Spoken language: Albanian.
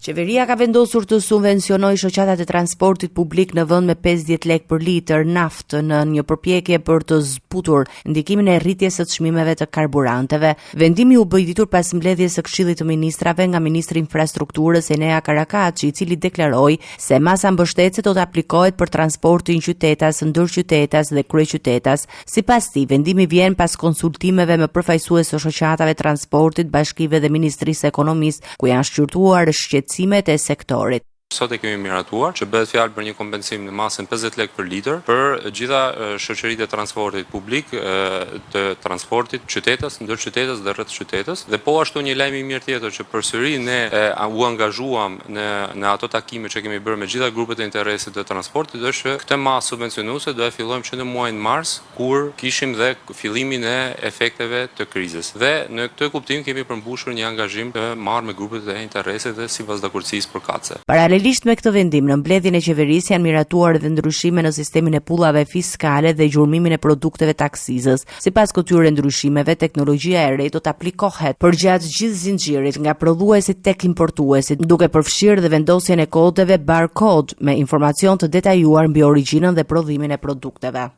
Qeveria ka vendosur të subvencionojë shoqatat e transportit publik në vend me 50 lekë për litër naftë në një përpjekje për të zbutur ndikimin e rritjes së çmimeve të karburanteve. Vendimi u bë i ditur pas mbledhjes së Këshillit të Ministrave nga Ministri i Infrastrukturës Enea Karakaçi, i cili deklaroi se masa mbështetëse do të aplikohet për transportin qytetas, ndërqytetas dhe kryeqytetas. Sipas tij, vendimi vjen pas konsultimeve me përfaqësues të shoqatave transportit, bashkive dhe Ministrisë së Ekonomisë, ku janë shqyrtuar shqetësimet e sektorit. Sot e kemi miratuar që bëhet fjalë për një kompensim në masën 50 lekë për litër për gjitha shoqëritë e transportit publik, të transportit qytetës, ndërqytetës dhe rreth qytetës. Dhe po ashtu një lajm i mirë tjetër që përsëri ne u angazhuam në ato takime që kemi bërë me gjitha grupet e interesit të transportit, është që këtë masë subvencionuese do e fillojmë që në muajin mars, kur kishim dhe fillimin e efekteve të krizës. Dhe në këtë kuptim kemi përmbushur një angazhim të marrë me grupet e interesit dhe sipas dakordësisë përkatëse. Paralelisht me këtë vendim, në mbledhjen e qeverisë janë miratuar edhe ndryshime në sistemin e pullave fiskale dhe gjurmimin e produkteve të aksizës. Sipas këtyre ndryshimeve, teknologjia e re do të aplikohet përgjatë gjithë zinxhirit, nga prodhuesit tek importuesit, duke përfshirë dhe vendosjen e kodeve barcode me informacion të detajuar mbi origjinën dhe prodhimin e produkteve.